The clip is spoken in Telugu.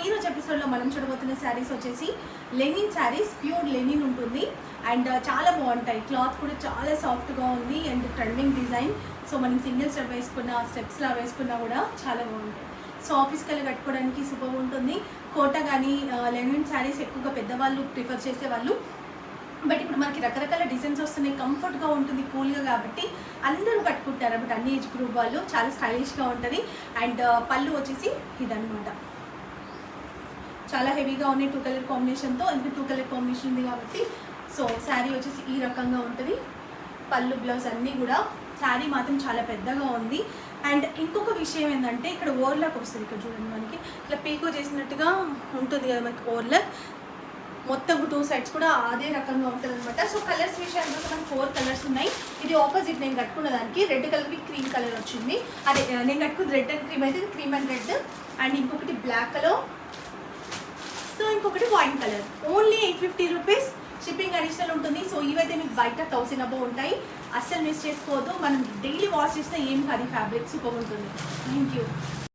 ఈరోజు ఎపిసోడ్లో మనం చూడబోతున్న శారీస్ వచ్చేసి లెనిన్ శారీస్, ప్యూర్ లెనిన్ ఉంటుంది అండ్ చాలా బాగుంటాయి. క్లాత్ కూడా చాలా సాఫ్ట్గా ఉంది అండ్ ట్రెండింగ్ డిజైన్. సో మనం సింగిల్ స్టెప్ వేసుకున్న, స్టెప్స్లా వేసుకున్నా కూడా చాలా బాగుంటాయి. సో ఆఫీస్కి వెళ్ళి కట్టుకోవడానికి సూపర్ ఉంటుంది. కోట కానీ లెనిన్ శారీస్ ఎక్కువగా పెద్దవాళ్ళు ప్రిఫర్ చేసేవాళ్ళు. బట్ ఇప్పుడు మనకి రకరకాల డిజైన్స్ వస్తున్నాయి, కంఫర్ట్గా ఉంటుంది, కూల్గా, కాబట్టి అందరూ కట్టుకుంటారు. బట్ అన్ని ఏజ్ గ్రూప్ వాళ్ళు చాలా స్టైలిష్గా ఉంటుంది. అండ్ పళ్ళు వచ్చేసి ఇదనమాట, చాలా హెవీగా ఉన్నాయి 2 కలర్ కాంబినేషన్తో. ఎందుకంటే 2 కలర్ కాంబినేషన్ ఉంది కాబట్టి. సో శారీ వచ్చేసి ఈ రకంగా ఉంటుంది. పళ్ళు, బ్లౌజ్ అన్నీ కూడా. శారీ మాత్రం చాలా పెద్దగా ఉంది. అండ్ ఇంకొక విషయం ఏంటంటే ఇక్కడ ఓవర్లాక్ వస్తుంది. ఇక్కడ చూడండి, మనకి ఇట్లా పీకో చేసినట్టుగా ఉంటుంది కదా మనకి ఓవర్లాక్. మొత్తం 2 సైడ్స్ కూడా అదే రకంగా ఉంటుంది అనమాట. సో కలర్స్ విషయానికి మనకి 4 కలర్స్ ఉన్నాయి. ఇది ఆపోజిట్ నేను కట్టుకున్న దానికి రెడ్ కలర్కి క్రీమ్ కలర్ వచ్చింది. అదే నేను కట్టుకున్నది రెడ్ అండ్ క్రీమ్ అయితే క్రీమ్ అండ్ రెడ్. అండ్ ఇంకొకటి బ్లాక్ కలర్, సో ఇంకొకటి wine colour. Only 850 rupees. Shipping additional ఉంటుంది. సో ఇవైతే మీకు బయట 1000 అబౌవ్ ఉంటాయి. అస్సలు మిస్ చేసుకోవద్దు. మనం డైలీ వాష్ చేస్తే ఏం కాదు, ఫ్యాబ్రిక్ సూపర్ ఉంటుంది. Thank you.